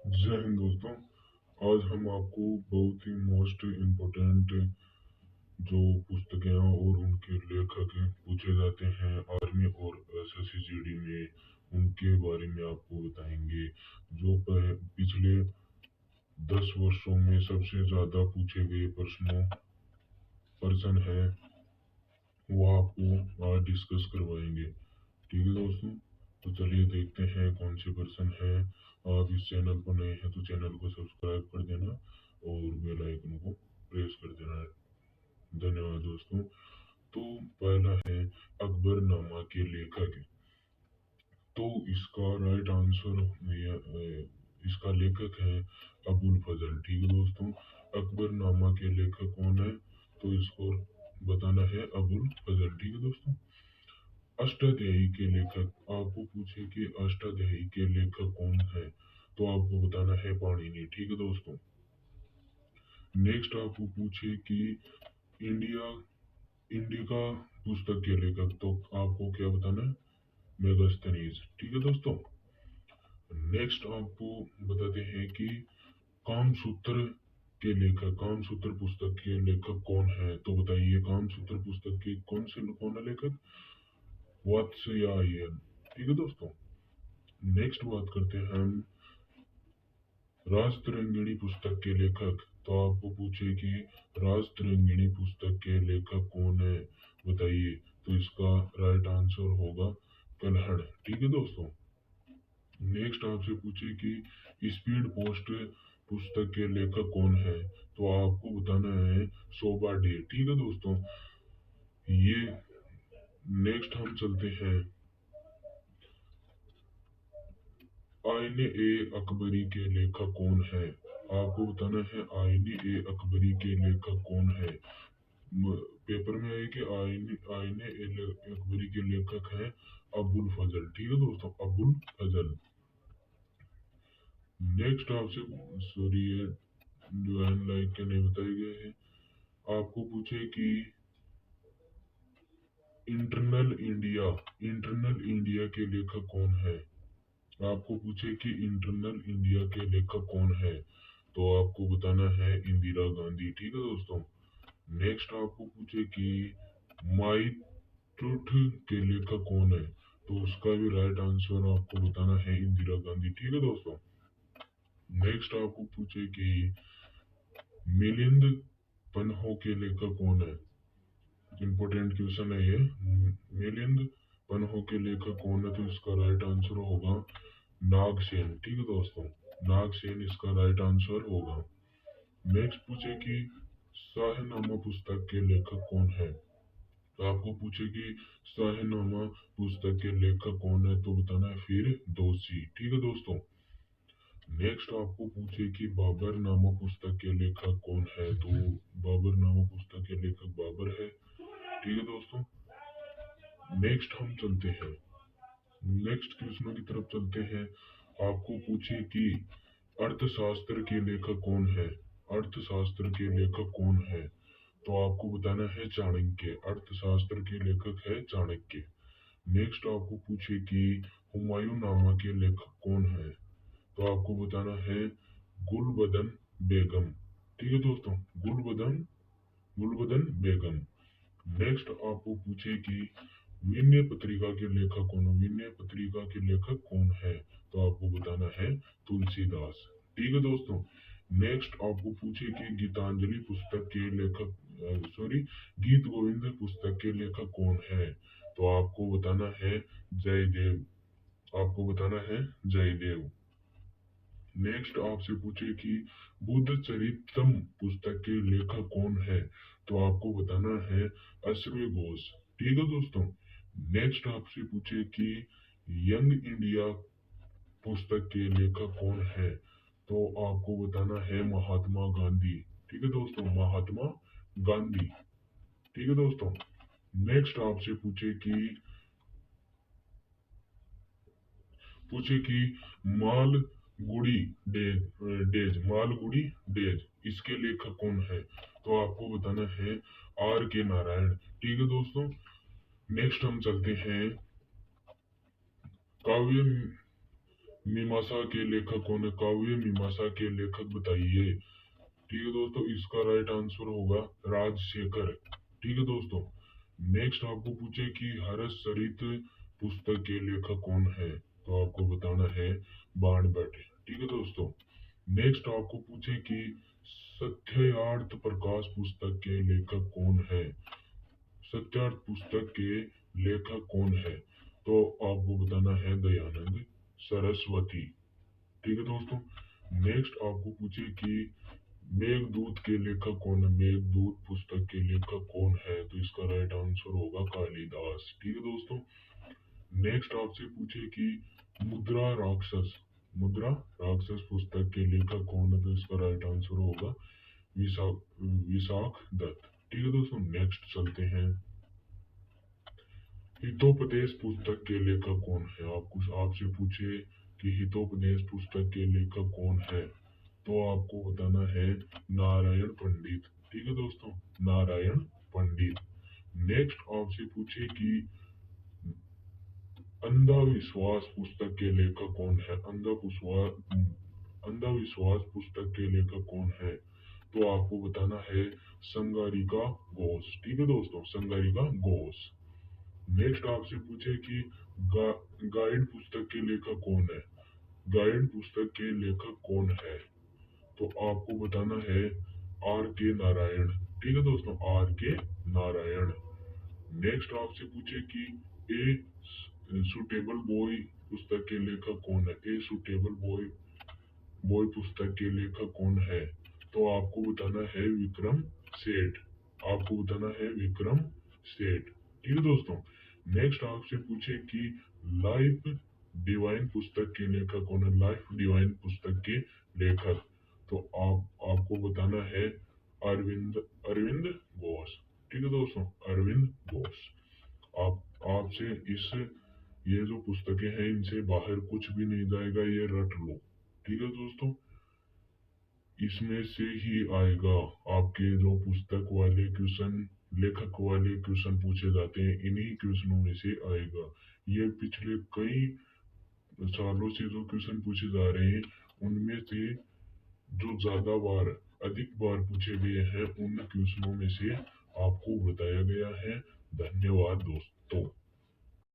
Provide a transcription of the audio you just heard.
जय हिंद दोस्तों। आज हम आपको बहुत ही मोस्ट इम्पोर्टेंट जो पुस्तकें हैं और उनके लेखक पूछे जाते हैं आर्मी और एसएससी जीडी में, उनके बारे में आपको बताएंगे। जो पिछले 10 वर्षों में सबसे ज्यादा पूछे गए पर्सन है, वो आपको आज डिस्कस करवाएंगे। ठीक है दोस्तों, तो चलिए देखते हैं कौन से पर्सन है। आप इस चैनल पर नए हैं तो चैनल को सब्सक्राइब कर देना और बेल आइकन को प्रेस कर देना। धन्यवाद दोस्तों। तो पहला है अकबरनामा के लेखक। तो इसका राइट आंसर इसका लेखक है अबुल फजल। ठीक है दोस्तों, अकबरनामा के लेखक कौन है? तो इसको बताना है अबुल फजल। ठीक है दोस्तों। अष्टाध्यायी के लेखक, आपको पूछे कि अष्टाध्यायी के लेखक कौन है, तो आपको बताना है पाणिनि। ठीक है दोस्तों। नेक्स्ट आपको पूछे कि इंडिया इंडिका पुस्तक के लेखक, तो आपको क्या बताना है? मेगास्थनीज। ठीक है दोस्तों। नेक्स्ट आपको बताते हैं कि कामसूत्र के लेखक, कामसूत्र पुस्तक के लेखक कौन है, तो बताइए कामसूत्र पुस्तक के कौन है लेखक? वात्स्यायन। ठीक है दोस्तों। नेक्स्ट बात करते हैं हम राजतरंगिणी पुस्तक के लेखक। तो आपको पूछे कि राजतरंगिणी पुस्तक के लेखक कौन है, बताइए। तो इसका राइट आंसर होगा कल्हड़। ठीक है दोस्तों। नेक्स्ट आपसे पूछे कि स्पीड पोस्ट पुस्तक के लेखक कौन है, तो आपको बताना है शोभा डे। ठीक है दोस्तों। ये नेक्स्ट हम चलते हैं आईने ए अकबरी के लेखक कौन है। आपको बताना है आईने ए अकबरी के लेखक कौन है। पेपर में है कि आईने आईने ए अकबरी के लेखक हैं अबुल फजल। ठीक है दोस्तों, अबुल फजल। नेक्स्ट आपसे सॉरी ये ज्वाइन लाइक के नहीं बताए गए हैं। आपको पूछे कि इंटरनल इंडिया के लेखक कौन है। आपको पूछे कि इंटरनल इंडिया के लेखक कौन है, तो आपको बताना है इंदिरा गांधी। ठीक है दोस्तों। नेक्स्ट आपको पूछे कि माई ट्रुथ के लेखक कौन है, तो उसका भी राइट आंसर आपको बताना है इंदिरा गांधी। ठीक है दोस्तों। नेक्स्ट आपको पूछे कि मिलिंद पन्हो के लेखक कौन है। इंपॉर्टेंट क्वेश्चन है ये। मिलिंद पन्हो के लेखक कौन है, तो इसका राइट आंसर होगा नागसेन। ठीक है दोस्तों, नागसेन इसका राइट आंसर होगा। नेक्स्ट पूछे कि शाहनामा पुस्तक के लेखक कौन है। तो आपको पूछे कि शाहनामा पुस्तक के लेखक कौन है, तो बताना है फिर दोषी। ठीक है दोस्तों। नेक्स्ट आपको पूछे कि बाबर नामा पुस्तक के लेखक कौन है, तो बाबर नामा पुस्तक के लेखक बाबर है। ठीक है दोस्तों। नेक्स्ट हम चलते हैं, नेक्स्ट क्वेश्चन की तरफ चलते हैं। आपको पूछे कि अर्थशास्त्र के लेखक कौन है। अर्थशास्त्र के लेखक कौन है, तो आपको बताना है चाणक्य। अर्थशास्त्र के लेखक है चाणक्य। नेक्स्ट आपको पूछे कि हुमायूं नामा के लेखक कौन है, तो आपको बताना है गुलबदन बेगम। ठीक है दोस्तों, गुलबदन गुलबदन बेगम। नेक्स्ट आपको पूछे कि विनय पत्रिका के लेखक कौन है। विनय पत्रिका के लेखक कौन है, तो आपको बताना है तुलसीदास। ठीक है दोस्तों। नेक्स्ट आपको पूछे कि गीतांजलि पुस्तक के लेखक सॉरी गीत गोविंद पुस्तक के लेखक कौन है, तो आपको बताना है जयदेव। आपको बताना है जयदेव। नेक्स्ट आपसे पूछे कि बुद्ध चरितम पुस्तक के लेखक कौन है, तो आपको बताना है अश्वनी घोष। ठीक है दोस्तों। नेक्स्ट आपसे पूछे कि यंग इंडिया पुस्तक के लेखक कौन है, तो आपको बताना है महात्मा गांधी। ठीक है दोस्तों, महात्मा गांधी। ठीक है दोस्तों। नेक्स्ट आपसे पूछे कि मालगुडी मालगुडी डेज इसके लेखक कौन है, तो आपको बताना है आर के नारायण। ठीक है दोस्तों। नेक्स्ट हम चलते हैं काव्य मीमांसा के लेखक कौन है? काव्य मीमांसा के लेखक बताइए। ठीक है दोस्तों, इसका राइट आंसर होगा राजशेखर। ठीक है दोस्तों, नेक्स्ट आपको पूछे कि हर्षचरित पुस्तक के लेखक कौन है, तो आपको बताना है बाण भट्ट। ठीक है दोस्तों, नेक्स्ट आपको पूछे कि सत्यार्थ प्रकाश पुस्तक के लेखक कौन है, सत्यार्थ पुस्तक के लेखक कौन है, तो आपको बताना है दयानंद सरस्वती। ठीक है दोस्तों, नेक्स्ट आपको पूछे कि मेघदूत के लेखक कौन है, मेघदूत पुस्तक के लेखक कौन है, तो इसका राइट आंसर होगा कालिदास। ठीक है दोस्तों, नेक्स्ट आपसे पूछे कि मुद्रा राक्षस, मुद्रा राक्षस पुस्तक के लेखक कौन है, तो इसका राइट आंसर होगा विशाख विशाख दत्त। ठीक है दोस्तों, नेक्स्ट चलते हैं। हितोपदेश पुस्तक के लेखक कौन है, आपको आपसे पूछे कि हितोपदेश पुस्तक के लेखक कौन है, तो आपको बताना है नारायण पंडित। ठीक है दोस्तों, नारायण पंडित। नेक्स्ट आपसे पूछे कि अंधविश्वास पुस्तक के लेखक कौन है, अंधविश्वास पुस्तक के लेखक कौन है, तो आपको बताना है संगारिका घोष। ठीक है दोस्तों, संगारिका घोष। नेक्स्ट आपसे पूछे कि गा, गाइड पुस्तक के लेखक कौन है, गाइड पुस्तक के लेखक कौन है, तो आपको बताना है आर के नारायण। ठीक है दोस्तों, आर के नारायण। नेक्स्ट आपसे पूछे कि ए सुटेबल बॉय पुस्तक के लेखक कौन है, ए सुटेबल बॉय बॉय पुस्तक के लेखक कौन है, तो आपको बताना है विक्रम सेठ। आपको बताना है विक्रम सेठ। ठीक है दोस्तों, नेक्स्ट आपसे पूछे कि लाइफ डिवाइन पुस्तक के लेखक कौन है, लाइफ डिवाइन पुस्तक के लेखक, तो आपको बताना है अरविंद अरविंद घोष। ठीक है दोस्तों, अरविंद घोष। आपसे इस ये जो पुस्तकें हैं इनसे बाहर कुछ भी नहीं जाएगा, ये रट लो। ठीक है दोस्तों, इसमें से ही आएगा आपके जो पुस्तक वाले क्वेश्चन, लेखक वाले क्वेश्चन पूछे जाते हैं, इन्हीं क्वेश्चनों में से आएगा। ये पिछले कई सालों से जो क्वेश्चन पूछे जा रहे हैं उनमें से जो ज्यादा बार अधिक बार पूछे गए हैं उन क्वेश्चनों में से आपको बताया गया है। धन्यवाद दोस्तों।